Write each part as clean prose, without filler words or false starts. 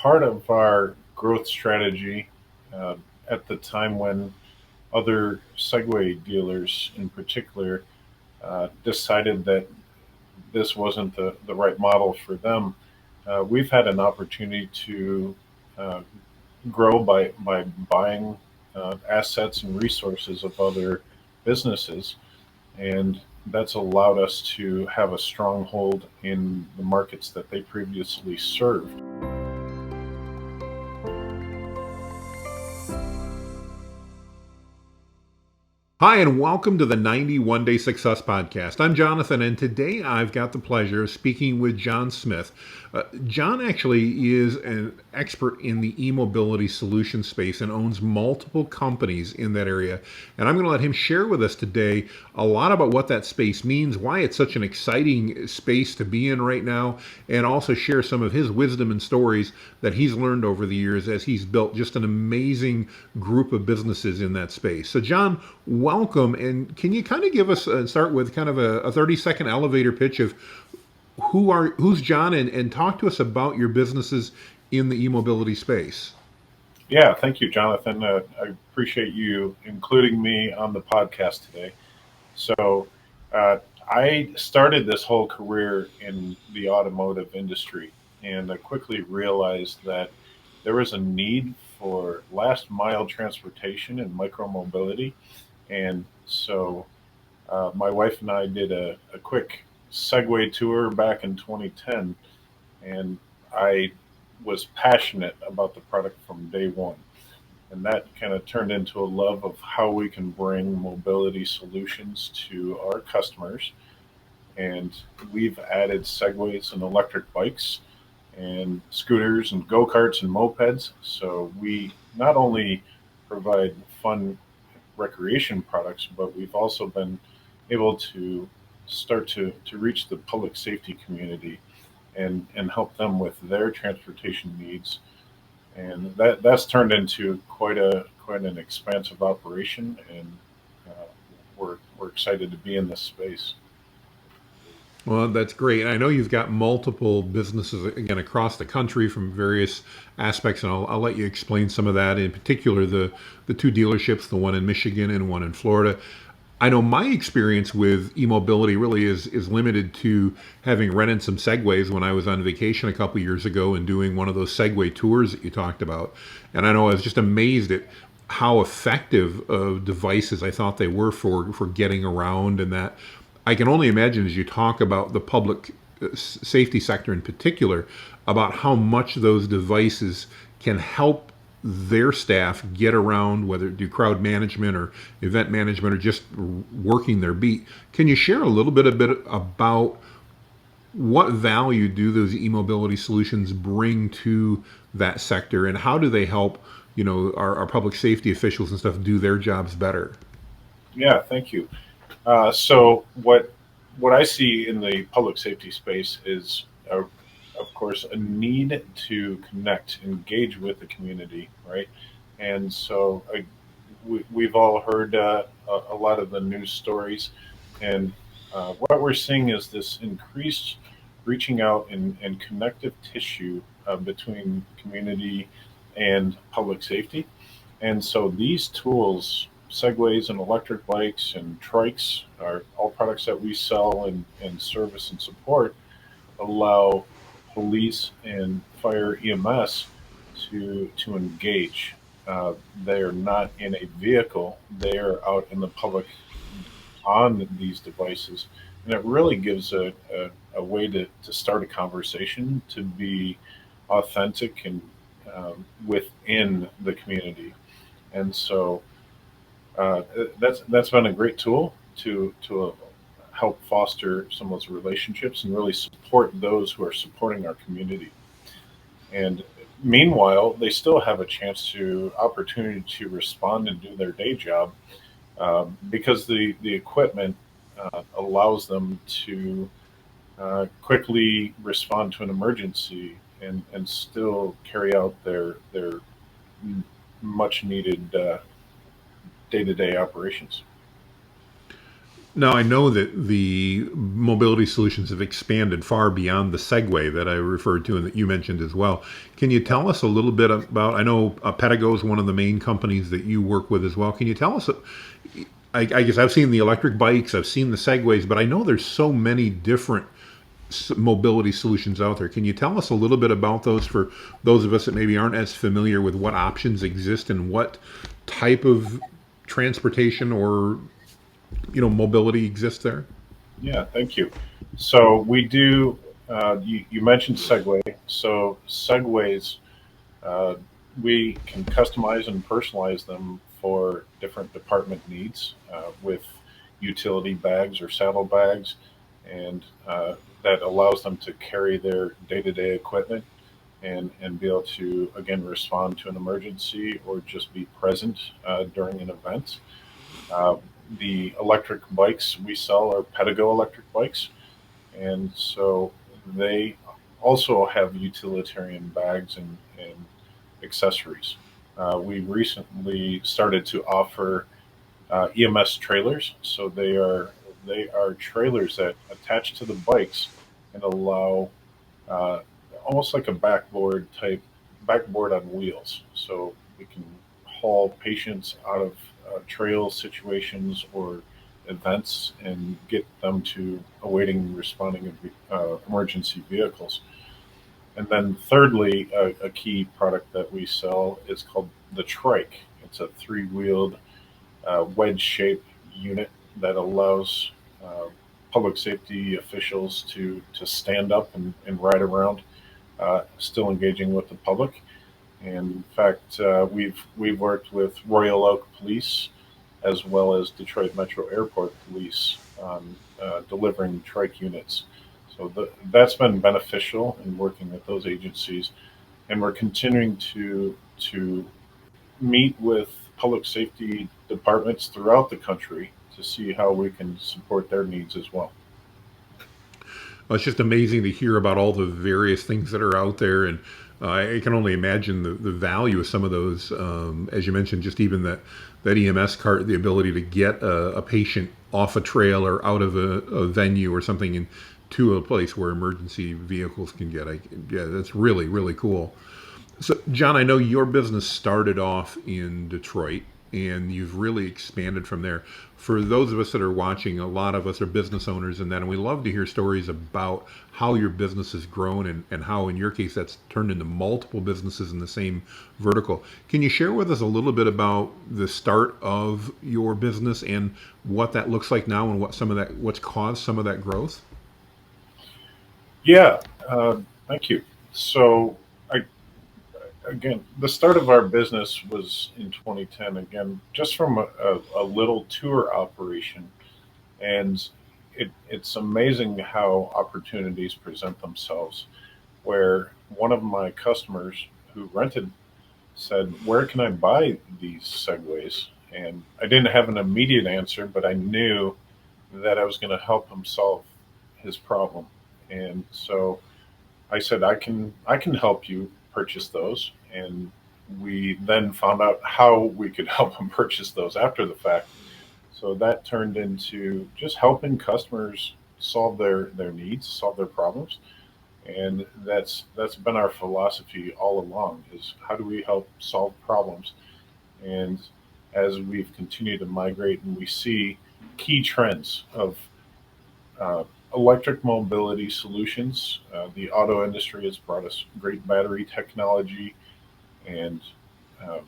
part of our growth strategy uh, at the time when other Segway dealers, in particular, decided that this wasn't the right model for them. We've had an opportunity to uh, grow by buying assets and resources of other businesses, and that's allowed us to have a stronghold in the markets that they previously served. Hi, and welcome to the 91 Day Success Podcast. I'm Jonathan, and today I've got the pleasure of speaking with John Smith. John actually is an expert in the e mobility solution space and owns multiple companies in that area. And I'm going to let him share with us today a lot about what that space means, why it's such an exciting space to be in right now, and also share some of his wisdom and stories that he's learned over the years as he's built just an amazing group of businesses in that space. So, John, welcome. And can you kind of give us start with kind of a 30-second elevator pitch of who's John, and talk to us about your businesses in the e-mobility space? Yeah, thank you, Jonathan. I appreciate you including me on the podcast today. So, uh, I started this whole career in the automotive industry, and I quickly realized that there was a need for last mile transportation and micromobility. And so, my wife and I did a quick Segway tour back in 2010, and I was passionate about the product from day one. And that kind of turned into a love of how we can bring mobility solutions to our customers. And we've added segways and electric bikes and scooters and go karts and mopeds. So we not only provide fun recreation products, but we've also been able to start to reach the public safety community and help them with their transportation needs, and that's turned into quite an expansive operation, and we're excited to be in this space. Well, that's great. I know you've got multiple businesses again across the country from various aspects, and I'll let you explain some of that. In particular, the two dealerships, the one in Michigan and one in Florida. I know my experience with e-mobility really is limited to having rented some Segways when I was on vacation a couple years ago and doing one of those Segway tours that you talked about. And I know I was just amazed at how effective of devices I thought they were for getting around, and that I can only imagine as you talk about the public safety sector in particular, about how much those devices can help their staff get around, whether it do crowd management or event management or just working their beat. Can you share a bit about what value do those e-mobility solutions bring to that sector, and how do they help our public safety officials and stuff do their jobs better? Yeah, thank you. So what I see in the public safety space is, of course, a need to connect, engage with the community, right? And so we've all heard a lot of the news stories, and what we're seeing is this increased reaching out and connective tissue between community and public safety. And so these tools, segways and electric bikes and trikes, are all products that we sell and service and support, allow police and fire EMS to engage. They are not in a vehicle; they are out in the public on these devices, and it really gives a way to start a conversation, to be authentic and within the community. And so that's been a great tool to help foster some of those relationships and really support those who are supporting our community. And meanwhile, they still have a chance to opportunity to respond and do their day job, because the equipment allows them to quickly respond to an emergency and still carry out their much needed day to day operations. Now, I know that the mobility solutions have expanded far beyond the Segway that I referred to and that you mentioned as well. Can you tell us a little bit about? I know Pedigo is one of the main companies that you work with as well. Can you tell us? I guess I've seen the electric bikes, I've seen the Segways, but I know there's so many different mobility solutions out there. Can you tell us a little bit about those for those of us that maybe aren't as familiar with what options exist and what type of transportation or mobility exists there? Yeah, thank you. So we do. You mentioned Segway. So Segways, uh, we can customize and personalize them for different department needs with utility bags or saddle bags, and that allows them to carry their day-to-day equipment and be able to again respond to an emergency or just be present during an event. Uh, the electric bikes we sell are Pedigo electric bikes, and so they also have utilitarian bags and accessories. We recently started to offer EMS trailers, so they are trailers that attach to the bikes and allow uh, almost like a backboard on wheels. So we can haul patients out of trail situations or events and get them to awaiting responding emergency vehicles. And then thirdly, a key product that we sell is called the trike. It's a three-wheeled wedge-shaped unit that allows uh, public safety officials to stand up and ride around, still engaging with the public. And in fact, we've worked with Royal Oak Police as well as Detroit Metro Airport Police on delivering trike units. So that's been beneficial in working with those agencies, and we're continuing to meet with public safety departments throughout the country to see how we can support their needs as well. It's just amazing to hear about all the various things that are out there, and I can only imagine the value of some of those. As you mentioned, just even that EMS cart, the ability to get a patient off a trail or out of a venue or something and to a place where emergency vehicles can get. Yeah, that's really really cool. So, John, I know your business started off in Detroit and you've really expanded from there. For those of us that are watching, a lot of us are business owners and that, and we love to hear stories about how your business has grown and how, in your case, that's turned into multiple businesses in the same vertical. Can you share with us a little bit about the start of your business and what that looks like now and what's caused some of that growth? Yeah, thank you. So, I, again, the start of our business was in 2010. Again, just from a little tour operation, and it's amazing how opportunities present themselves. Where one of my customers who rented said, "Where can I buy these Segways?" And I didn't have an immediate answer, but I knew that I was going to help him solve his problem. And so I said, I can help you purchase those." And we then found out how we could help him purchase those after the fact. So that turned into just helping customers solve their needs, solve their problems, and that's been our philosophy all along: is how do we help solve problems. And as we've continued to migrate and we see key trends of uh, electric mobility solutions, the auto industry has brought us great battery technology, and um,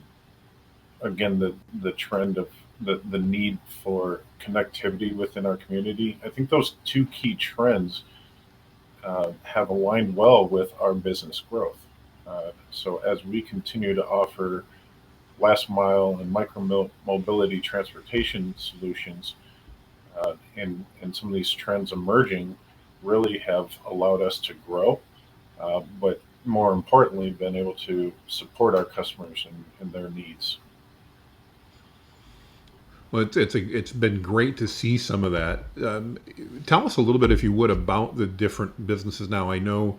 again the trend of the need for connectivity within our community. I think those two key trends have aligned well with our business growth. So as we continue to offer last mile and micro mobility transportation solutions, and some of these trends emerging really have allowed us to grow, but more importantly, been able to support our customers and their needs. Well, it's been great to see some of that. Tell us a little bit, if you would, about the different businesses. Now, I know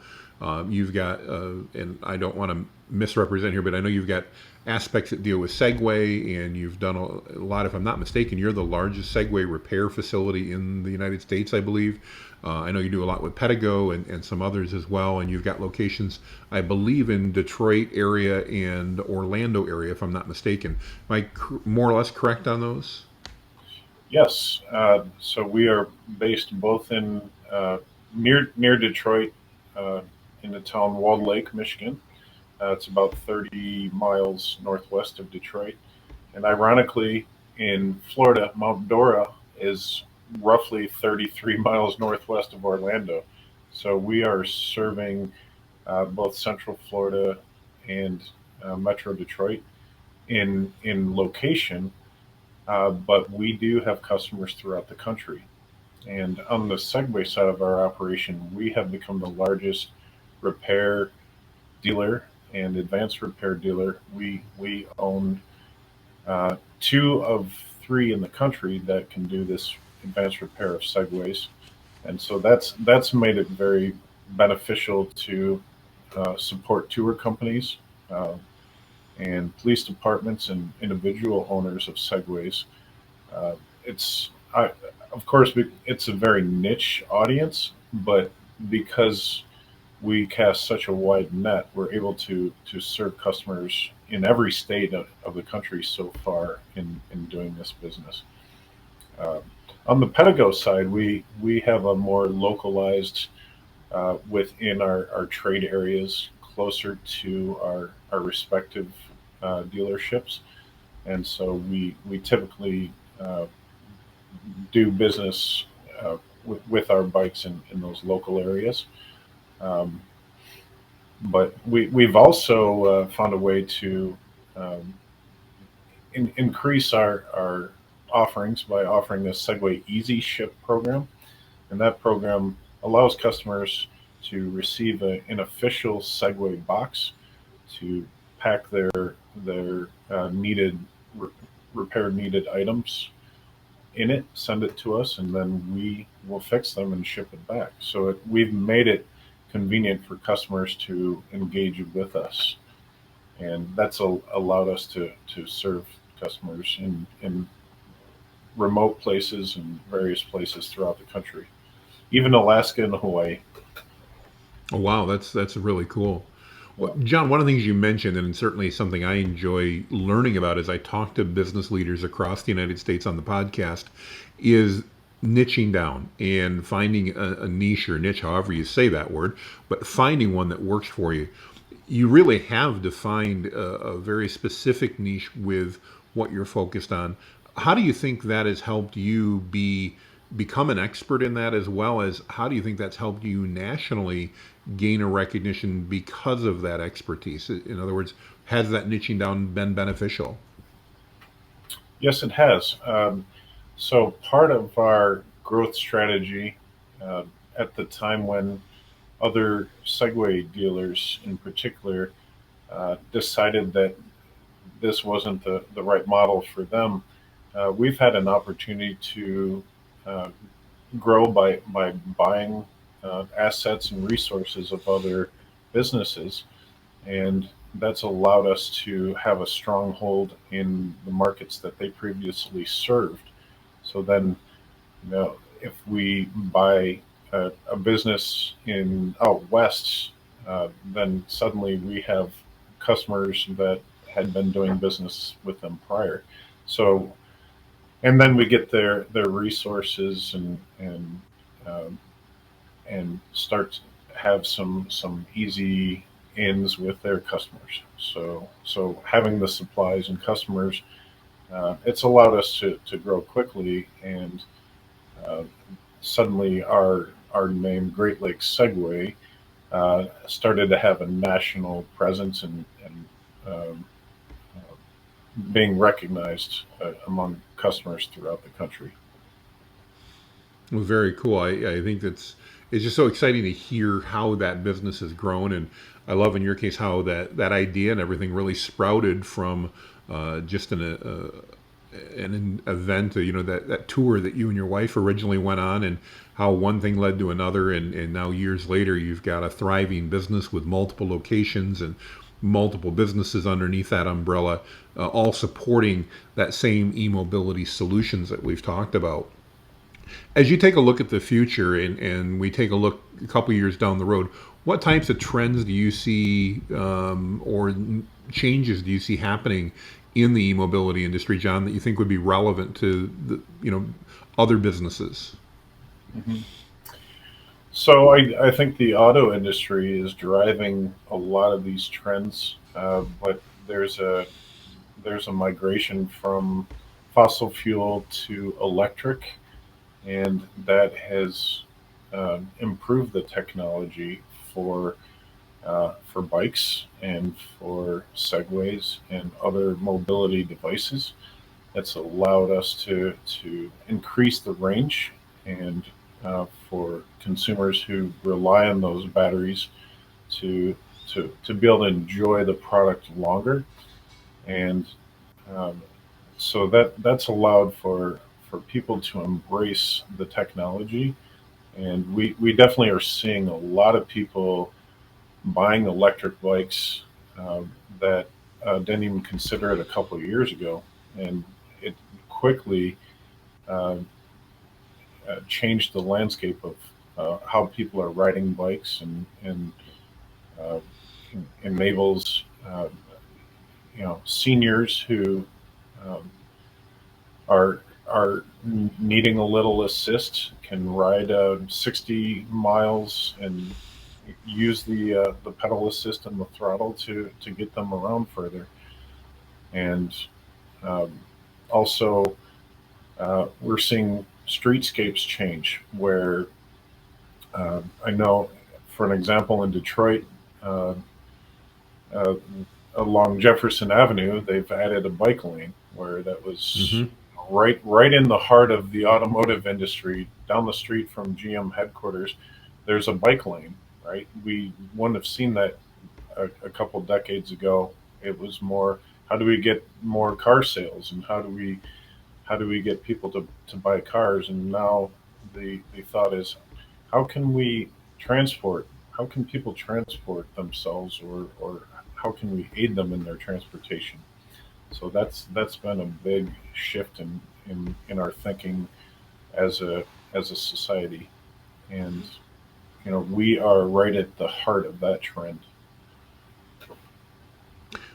you've got, and I don't want to misrepresent here, but I know you've got aspects that deal with Segway, and you've done a lot. If I'm not mistaken, you're the largest Segway repair facility in the United States, I believe. I know you do a lot with Pedigo and some others as well, and you've got locations, I believe, in Detroit area and Orlando area, if I'm not mistaken. Am I more or less correct on those? Yes. So we are based both in near Detroit, uh, in the town Walled Lake, Michigan. It's about 30 miles northwest of Detroit. And ironically, in Florida, Mount Dora is roughly 33 miles northwest of Orlando. So we are serving both Central Florida and Metro Detroit in location, but we do have customers throughout the country. And on the Segway side of our operation, we have become the largest repair dealer and advanced repair dealer. We own two of three in the country that can do this advanced repair of Segways, and so that's made it very beneficial to support tour companies uh, and police departments and individual owners of Segways. It's of course it's a very niche audience, but because we cast such a wide net, we're able to serve customers in every state of the country so far in doing this business. Uh, on the Pedigo side, we have a more localized within our trade areas, closer to our respective dealerships, and so we typically do business with our bikes in those local areas. Um, but we've also found a way to um, increase our offerings by offering a Segway Easy Ship program, and that program allows customers to receive an official Segway box to pack their needed re- repair needed items in it, send it to us, and then we will fix them and ship it back. So we've made it convenient for customers to engage with us, and that's allowed us to serve customers in remote places and various places throughout the country, even Alaska and Hawaii. Oh, wow, that's really cool. Well, Yeah. John, one of the things you mentioned, and certainly something I enjoy learning about as I talk to business leaders across the United States on the podcast, is niching down and finding a niche or niche, however you say that word, but finding one that works for you. You really have defined a very specific niche with what you're focused on. How do you think that has helped you become an expert in that, as well as how do you think that's helped you nationally gain a recognition because of that expertise? In other words, has that niching down been beneficial? Yes, it has. So part of our growth strategy uh, at the time when other Segway dealers in particular decided that this wasn't the right model for them, we've had an opportunity to uh, grow by buying assets and resources of other businesses, and that's allowed us to have a stronghold in the markets that they previously served. So then, if we buy a business in out west, then suddenly we have customers that had been doing business with them prior. So, and then we get their resources um, and start to have some easy ins with their customers. So having the supplies and customers, it's allowed us to grow quickly, and uh, suddenly our name Great Lakes Segway started to have a national presence and um, being recognized among customers throughout the country. Well, very cool. I think it's just so exciting to hear how that business has grown, and I love in your case how that idea and everything really sprouted from just an event, that tour that you and your wife originally went on, and how one thing led to another, and now years later you've got a thriving business with multiple locations and multiple businesses underneath that umbrella, all supporting that same e-mobility solutions that we've talked about. As you take a look at the future, and we take a look a couple years down the road, what types of trends do you see, or changes do you see happening in the e-mobility industry, John, that you think would be relevant to other businesses? Mhm. So I think the auto industry is driving a lot of these trends, but there's a migration from fossil fuel to electric, and that has improved the technology for for bikes and for segways and other mobility devices. That's allowed us to increase the range, and for consumers who rely on those batteries to to be able to enjoy the product longer. And um, so that's allowed for people to embrace the technology. And we definitely are seeing a lot of people buying electric bikes uh, that didn't even consider it a couple of years ago, and it quickly uh, changed the landscape of how people are riding bikes, and uh, enables seniors who um, are needing a little assist can ride 60 miles and use the pedal assist and the throttle to get them around further. And um, also, we're seeing streetscapes change where I know, for an example, in Detroit, uh, uh, along Jefferson Avenue, they've added a bike lane where that was Hmm. right in the heart of the automotive industry, down the street from GM headquarters. There's a bike lane, right? We wouldn't have seen that a couple decades ago. It was more, how do we get more car sales, and how do we get people to buy cars? And now the thought is, how can we transport? How can people transport themselves, or how can we aid them in their transportation? So that's been a big shift in our thinking as a society, and we are right at the heart of that trend.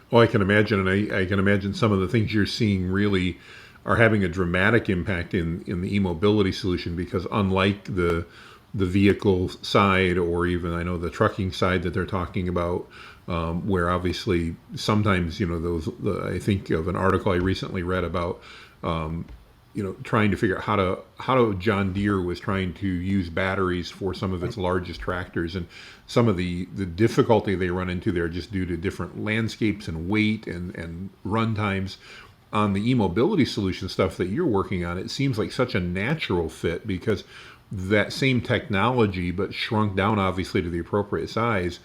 Well, I can imagine, and I can imagine some of the things you're seeing really are having a dramatic impact in the e-mobility solution, because unlike the vehicle side, or even I know the trucking side that they're talking about, where obviously sometimes I think of an article I recently read about, trying to figure out how John Deere was trying to use batteries for some of its largest tractors, and some of the difficulty they run into there just due to different landscapes and weight and run times. On the e-mobility solution stuff that you're working on, it seems like such a natural fit, because that same technology, but shrunk down obviously to the appropriate size,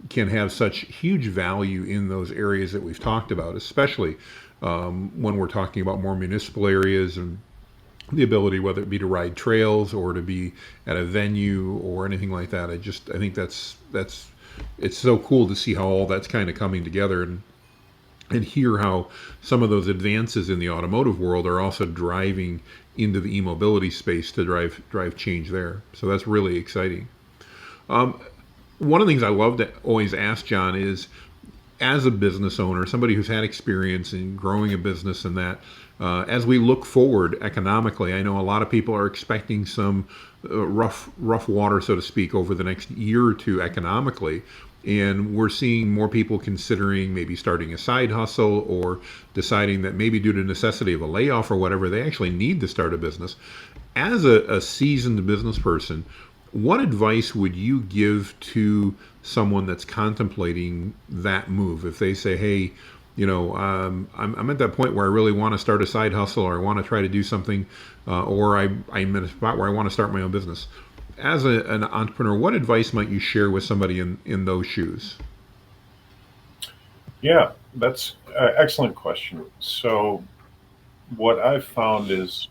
can have such huge value in those areas that we've talked about, especially when we're talking about more municipal areas, and the ability, whether it be to ride trails or to be at a venue or anything like that. I think that's it's so cool to see how all that's kind of coming together, and hear how some of those advances in the automotive world are also driving into the e-mobility space to drive change there. So that's really exciting. Um, One of the things I love to always ask John is, as a business owner, somebody who's had experience in growing a business, and that, as we look forward economically, I know a lot of people are expecting some rough water, so to speak, over the next year or two economically. And we're seeing more people considering maybe starting a side hustle, or deciding that maybe due to necessity of a layoff or whatever, they actually need to start a business. As a seasoned business person, what advice would you give to someone that's contemplating that move? If they say, hey, I'm at that point where I really want to start a side hustle, or I want to try to do something, or I'm at a spot where I want to start my own business. As an entrepreneur, what advice might you share with somebody in those shoes? Yeah, that's an excellent question. So what I've found is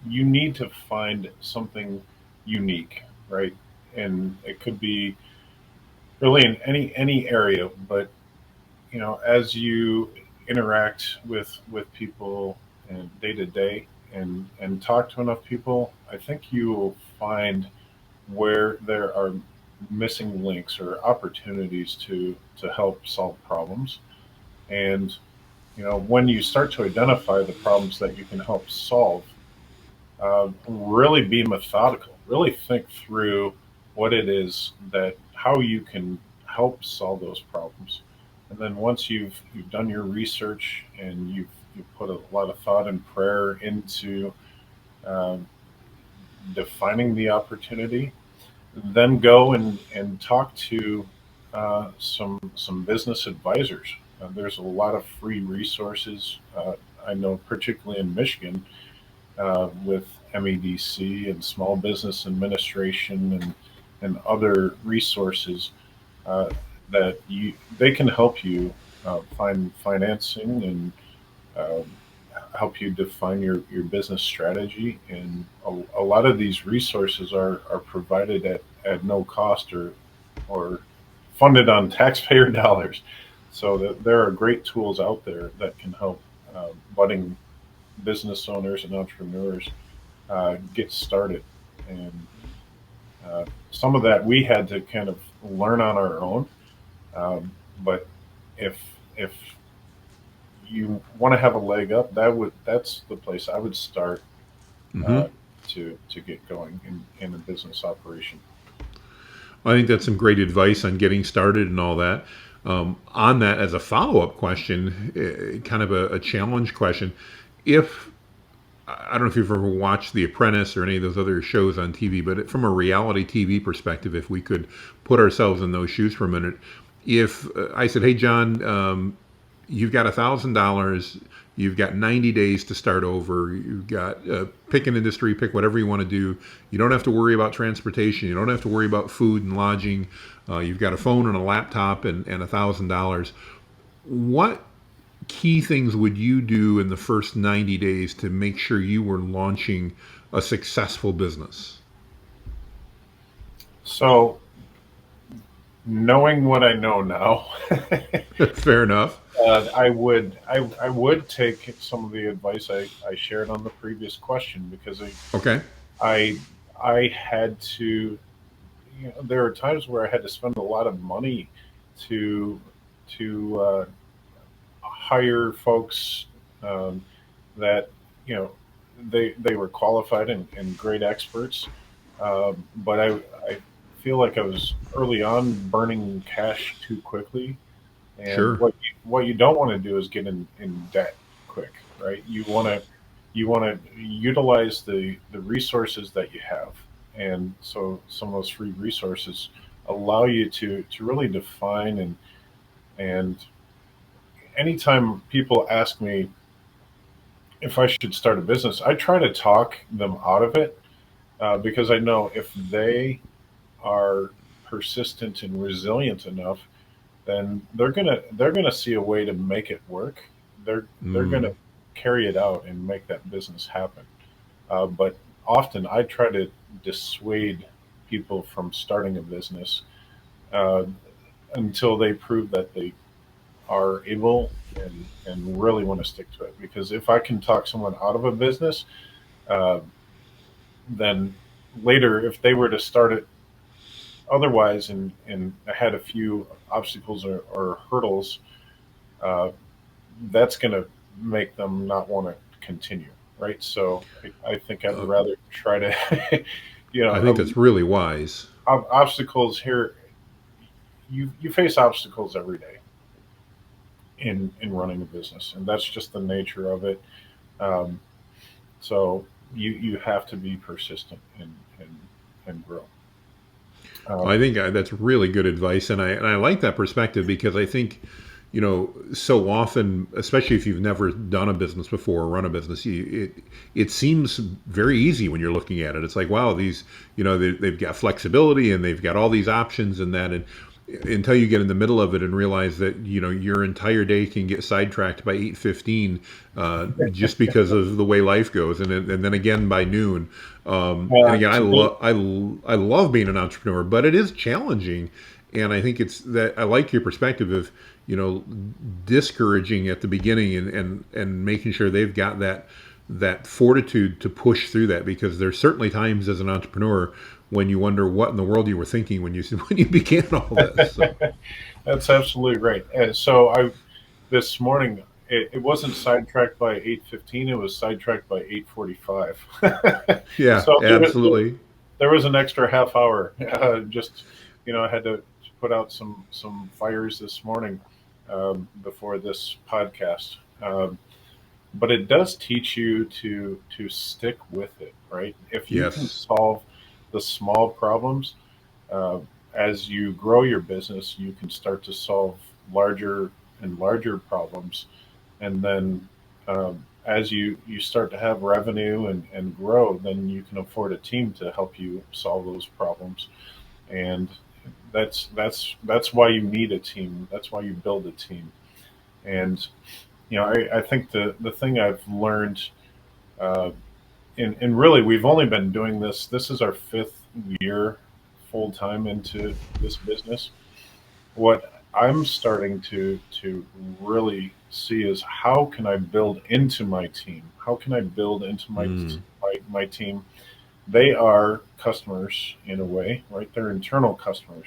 you need to find something unique, right? And it could be really in any area, but as you interact with people and day to day and talk to enough people, I think you will find where there are missing links or opportunities to help solve problems. And when you start to identify the problems that you can help solve, really be methodical. Really think through what it is that how you can help solve those problems. And then once you've done your research and you've put a lot of thought and prayer into um, defining the opportunity, then go and talk to some business advisors. There's a lot of free resources. I know, particularly in Michigan, with MEDC and Small Business Administration and other resources uh, that they can help you find financing and uh, help you define your business strategy. And a lot of these resources are provided at no cost or funded on taxpayer dollars. So that there are great tools out there that can help budding business owners and entrepreneurs get started. And some of that we had to kind of learn on our own. But if if you want to have a leg up, that's the place I would start Hmm. uh, to get going in a business operation. I think that's some great advice on getting started and all that. On that, as a follow up question, kind of a challenge question, if I don't know if you've ever watched The Apprentice or any of those other shows on TV, but from a reality TV perspective, if we could put ourselves in those shoes for a minute, if I said, "Hey, John, you've got $1,000, you've got 90 days to start over, you've got pick an industry, pick whatever you want to do. You don't have to worry about transportation, you don't have to worry about food and lodging. You've got a phone and a laptop and $1,000. What key things would you do in the first 90 days to make sure you were launching a successful business?" So knowing what I know now, Fair enough. I would take some of the advice I shared on the previous question because Okay. I I had to, there are times where I had to spend a lot of money to to hire folks um, that you know they were qualified and great experts, but I feel like I was early on burning cash too quickly. And Sure. what you don't want to do is get in debt quick, right? You want to utilize the resources that you have, and so some of those free resources allow you to really define and anytime people ask me if I should start a business, I try to talk them out of it because I know if they are persistent and resilient enough, then they're gonna see a way to make it work. They're gonna Mm. carry it out and make that business happen. But often I try to dissuade people from starting a business uh, until they prove that they are able and really want to stick to it. Because if I can talk someone out of a business, uh, then later if they were to start it otherwise and had a few obstacles or hurdles, uh, that's going to make them not want to continue, right? So I think I'd Uh, rather try to, I think that's really wise. obstacles here. You face obstacles every day in running a business, and that's just the nature of it. Um, so you have to be persistent and grow. I Um, think that's really good advice, and I like that perspective because I think, so often, especially if you've never done a business before or run a business, it seems very easy when you're looking at it. It's like, wow, these, they've got flexibility and they've got all these options and that, until you get in the middle of it and realize that your entire day can get sidetracked by 8:15, just because of the way life goes, and then again by noon. And again, To build, I love being an entrepreneur, but it is challenging, and I think it's that I like your perspective of you know discouraging at the beginning, and making sure they've got that fortitude to push through that, because there's certainly times as an entrepreneur when you wonder what in the world you were thinking when you when you began all this. So that's absolutely right. And so I this morning it wasn't sidetracked by 8:15. It was sidetracked by 8:45. yeah, So absolutely. there was an extra half hour. Just I had to put out some fires this morning before this podcast. But it does teach you to stick with it, right? If you can Yes. solve the small problems, uh, as you grow your business, you can start to solve larger and larger problems, and then as you start to have revenue and grow, then you can afford a team to help you solve those problems. And that's why you need a team. That's why you build a team. And I think the thing I've learned, uh, and really we've only been doing this. This is our fifth year full time into this business. What I'm starting to really see is how can I build into my team? How can I build into Mm. my team? They are customers in a way, right? They're internal customers,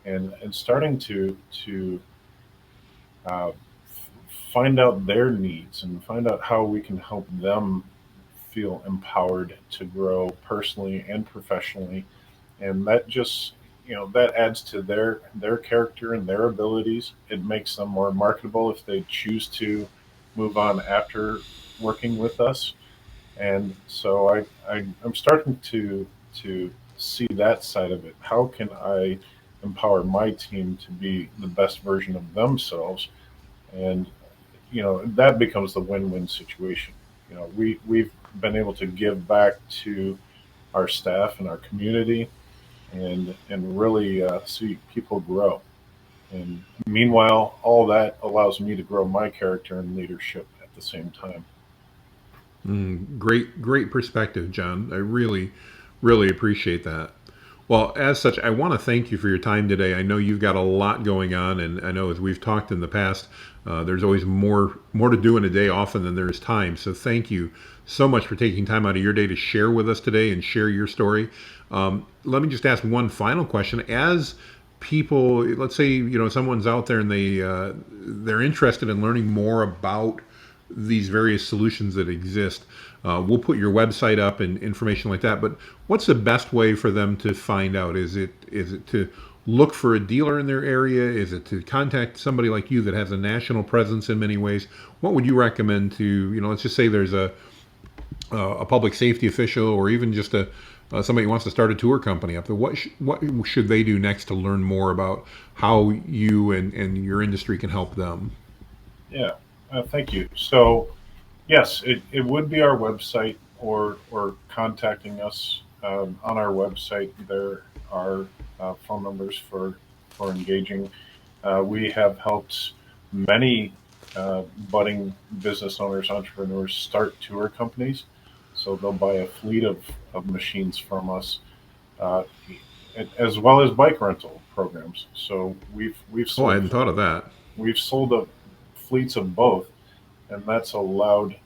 and starting to uh, find out their needs and find out how we can help them feel empowered to grow personally and professionally. And that just that adds to their character and their abilities. It makes them more marketable if they choose to move on after working with us. And so I'm starting to see that side of it. How can I empower my team to be the best version of themselves? And that becomes the win-win situation. We've been able to give back to our staff and our community, and really see people grow. And meanwhile, all that allows me to grow my character and leadership at the same time. Great perspective, John. I really appreciate that. Well, as such, I want to thank you for your time today. I know you've got a lot going on, and I know as we've talked in the past, there's always more to do in a day often than there is time. So thank you so much for taking time out of your day to share with us today and share your story. Let me just ask one final question. As people, let's say someone's out there and they're interested in learning more about these various solutions that exist. We'll put your website up and information like that. But what's the best way for them to find out? Is it to look for a dealer in their area? Is it to contact somebody like you that has a national presence in many ways? What would you recommend to let's just say there's a public safety official, or even just a somebody who wants to start a tour company up there. What should they do next to learn more about how you and your industry can help them? Yeah, thank you. So yes, it would be our website, or contacting us on our website. There are phone numbers for engaging. We have helped many budding business owners, entrepreneurs start tour companies. So they'll buy a fleet of machines from us, uh, as well as bike rental programs. So Oh, I hadn't thought of that. we've sold fleets of both, and that's allowed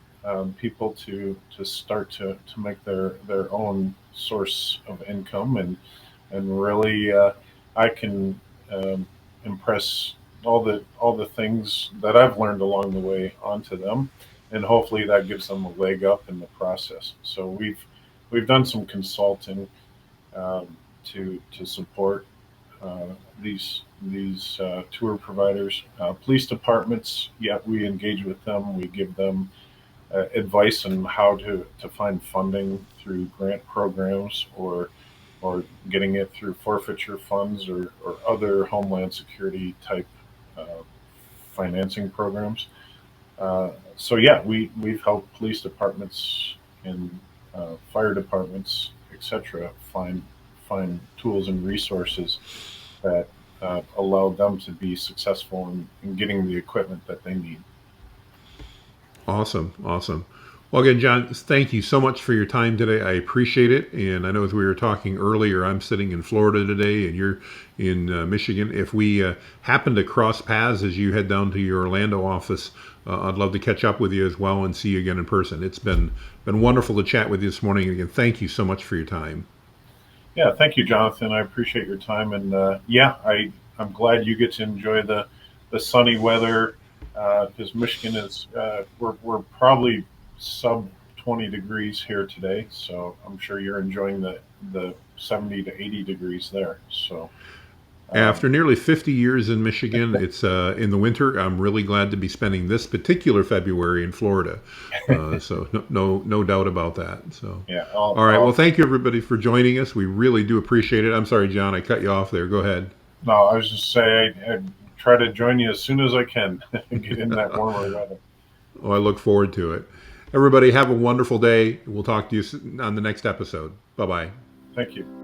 people to start to make their own source of income, and really I can impress all the things that I've learned along the way onto them, and hopefully that gives them a leg up in the process. So we've done some consulting to support uh, these tour providers, police departments. Yeah, we engage with them. We give them advice on how to find funding through grant programs, or getting it through forfeiture funds, or other homeland security type uh, financing programs. So yeah, we've helped police departments and fire departments, etc., find tools and resources that allow them to be successful in getting the equipment that they need. Awesome. Awesome. Well, again, John, thank you so much for your time today. I appreciate it. And I know as we were talking earlier, I'm sitting in Florida today and you're in Michigan. If we happen to cross paths as you head down to your Orlando office, I'd love to catch up with you as well and see you again in person. It's been wonderful to chat with you this morning. Again, thank you so much for your time. Yeah, thank you, Jonathan. I appreciate your time, and yeah, I'm glad you get to enjoy the sunny weather because Michigan is we're probably sub 20 degrees here today, so I'm sure you're enjoying the 70 to 80 degrees there. So After nearly 50 years in Michigan, it's in the winter. I'm really glad to be spending this particular February in Florida. So no doubt about that. So yeah, all right. Well, thank you everybody for joining us. We really do appreciate it. I'm sorry, John, I cut you off there. Go ahead. no, I was just saying I try to join you as soon as I can get in that warmer weather. Oh, I look forward to it. Everybody have a wonderful day. We'll talk to you on the next episode. Bye-bye. Thank you.